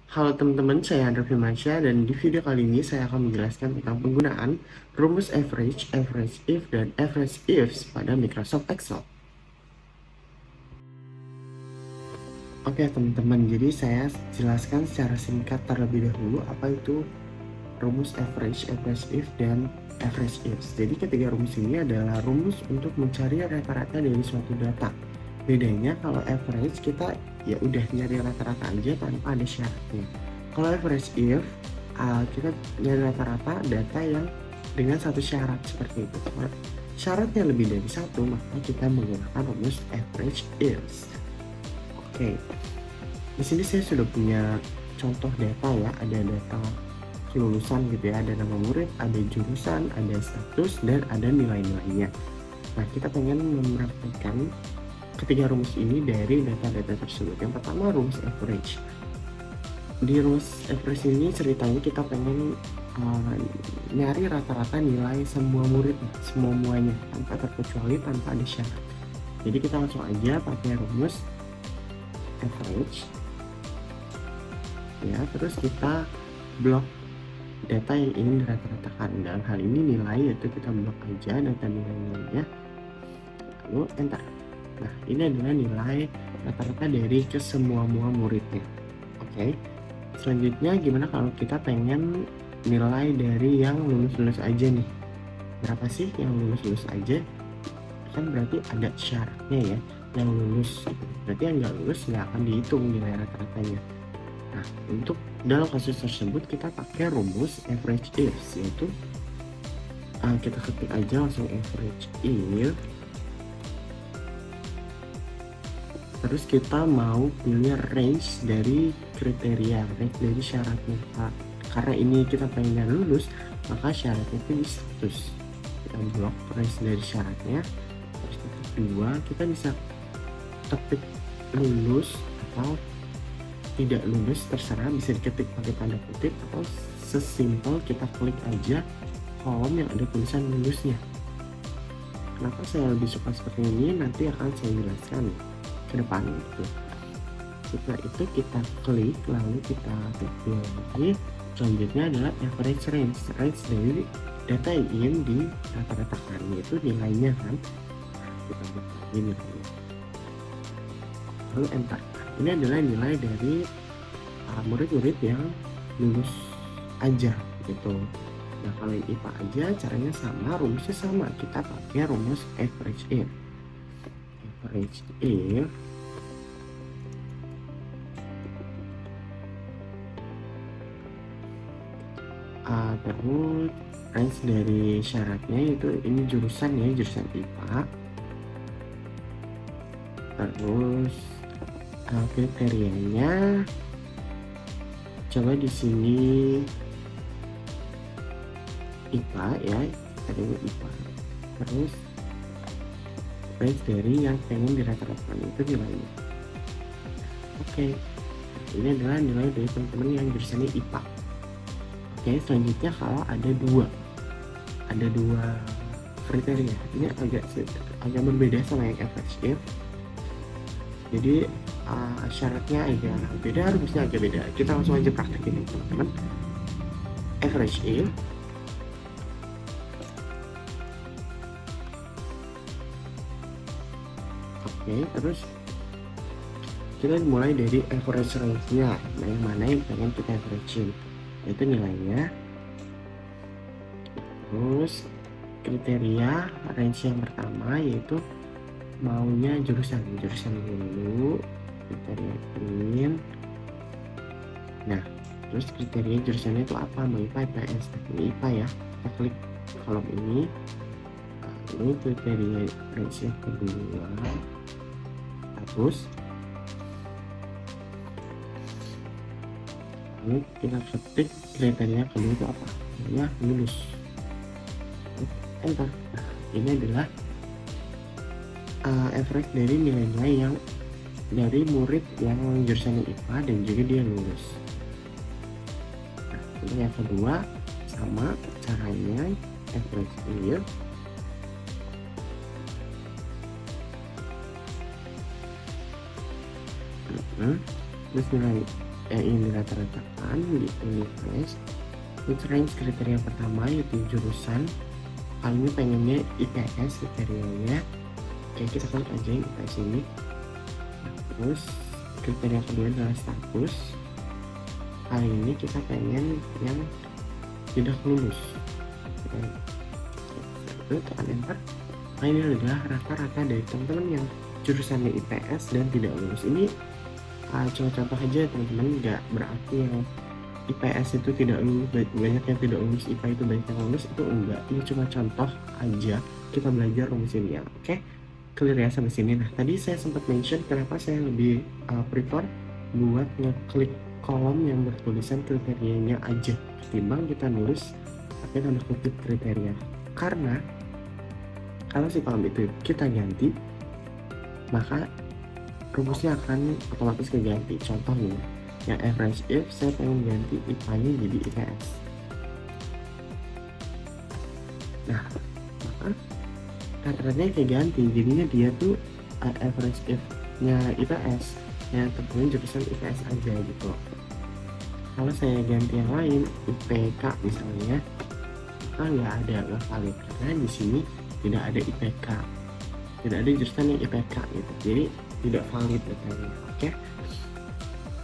Halo teman-teman, saya Andra Firmansyah dan di video kali ini saya akan menjelaskan tentang penggunaan rumus average, average if, dan average ifs pada Microsoft Excel. Oke teman-teman, jadi saya jelaskan secara singkat terlebih dahulu apa itu rumus average, average if, dan average ifs. Jadi ketiga rumus ini adalah rumus untuk mencari rata-rata dari suatu data. Bedanya kalau average kita ya udah nyari rata-rata aja tanpa ada syaratnya. Kalau average if kita nyari rata-rata data yang dengan satu syarat seperti itu. Kalau syaratnya lebih dari satu, maka kita menggunakan rumus average ifs. Oke, di sini saya sudah punya contoh data ya, ada data kelulusan gitu ya, ada nama murid, ada jurusan, ada status, dan ada nilai-nilainya. Nah, kita pengen mempraktekkan ketiga rumus ini dari data-data tersebut. Yang pertama rumus average. Di rumus average ini ceritanya kita pengen nyari rata-rata nilai semua murid, semuanya tanpa terkecuali, tanpa ada syarat. Jadi kita langsung aja pakai rumus average ya, terus kita blok data yang ingin dirata-ratakan. Dalam hal ini nilai, yaitu kita blok aja data nilai-nilainya lalu enter. Nah, ini adalah nilai rata-rata dari kesemua muridnya. Oke, selanjutnya gimana kalau kita pengen nilai dari yang lulus-lulus aja nih? Berapa sih yang lulus-lulus aja? Kan berarti ada syaratnya ya, yang lulus. Berarti yang nggak lulus nggak akan dihitung nilai rata-ratanya. Nah, untuk dalam kasus tersebut kita pakai rumus average ifs, yaitu kita ketik aja langsung average if, terus kita mau pilih range dari kriteria, range dari syaratnya. Karena ini kita pengen lulus, maka syaratnya itu di status. Kita blok range dari syaratnya. Terus ketik 2, kita bisa ketik lulus atau tidak lulus, terserah, bisa diketik pakai tanda kutip atau sesimpel kita klik aja kolom yang ada tulisan lulusnya. Kenapa saya lebih suka seperti ini, nanti akan saya jelaskan ke depan gitu. Setelah itu kita klik, lalu kita pilih lagi. Selanjutnya adalah average range, range dari data yang ingin di rata-ratakan, yaitu nilainya kan. Kita buat lagi nilainya, lalu enter. Ini adalah nilai dari murid-murid yang lulus aja gitu. Nah, kalau yang IPA aja caranya sama, rumusnya sama. Kita pakai rumus average if. Average if terus range dari syaratnya itu ini jurusan ya, jurusan IPA. Terus kriterianya coba di sini IPA ya, tadi IPA. Terus range dari yang pengen dirata-ratakan itu nilainya. Oke, ini adalah nilai dari teman-teman yang jurusannya IPA. Oke, selanjutnya kalau ada dua kriteria, ini agak berbeda sama yang average if. Jadi syaratnya agak beda, rumusnya agak beda. Kita langsung aja praktekin teman-teman. Average if, oke, terus kita mulai dari average range-nya. Nah, yang mana yang pengen kita average-in, yaitu nilainya. Terus kriteria range yang pertama yaitu maunya jurusan dulu, kriteria ingin. Nah, terus kriteria jurusannya itu apa, mau IPA, IPS. Ini IPA ya, kita klik kolom ini. Ini kriteria range yang kedua, status. Ini kita ketik kriteria kedua itu apa, ya lulus, enter. Nah, ini adalah average dari nilai-nilai yang dari murid yang jurusan IPA dan juga dia lulus. Nah, ini yang kedua sama caranya, average if. Terus nilai yang ingin dirata-ratakan di Unifresh. Untuk range kriteria pertama yaitu jurusan. Kali ini pengennya IPS kriterianya. Oke, kita klik aja yang IPS ini. Terus kriteria kedua adalah status. Kali ini kita pengen yang tidak lulus. Itu tekan enter. Nah, ini adalah rata-rata dari teman-teman yang jurusannya IPS dan tidak lulus. Ini cuma contoh aja teman-teman, nggak berarti yang IPS itu tidak lulus banyak yang tidak lulus, IPA itu banyak yang lulus, itu enggak. Ini cuma contoh aja, kita belajar rumus ini ya. Oke, clear ya sampai sini. Nah, tadi saya sempat mention kenapa saya lebih prefer buat ngeklik kolom yang bertulisan kriterianya aja ketimbang kita nulis pakai tanda kutip kriteria. Karena kalau si kolom itu kita ganti, maka rumusnya akan otomatis keganti. Contohnya yang average if saya pengen ganti IPA-nya jadi IPS. Nah, maka rata-ratanya kayak ganti, jadinya dia tuh average if-nya IPS yang tentunya jurusan IPS aja gitu. Kalau saya ganti yang lain, IPK misalnya, maka nggak valid karena di sini tidak ada IPK, tidak ada jurusan yang IPK gitu, jadi tidak valid datanya. Oke,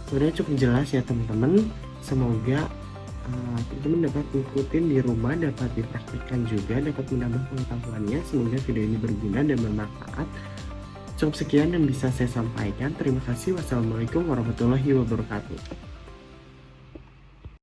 sebenarnya cukup jelas ya teman-teman. Semoga teman-teman dapat ngikutin di rumah, dapat dipraktikkan juga, dapat menambah pengetahuannya. Semoga video ini berguna dan bermanfaat. Cukup sekian yang bisa saya sampaikan. Terima kasih. Wassalamualaikum warahmatullahi wabarakatuh.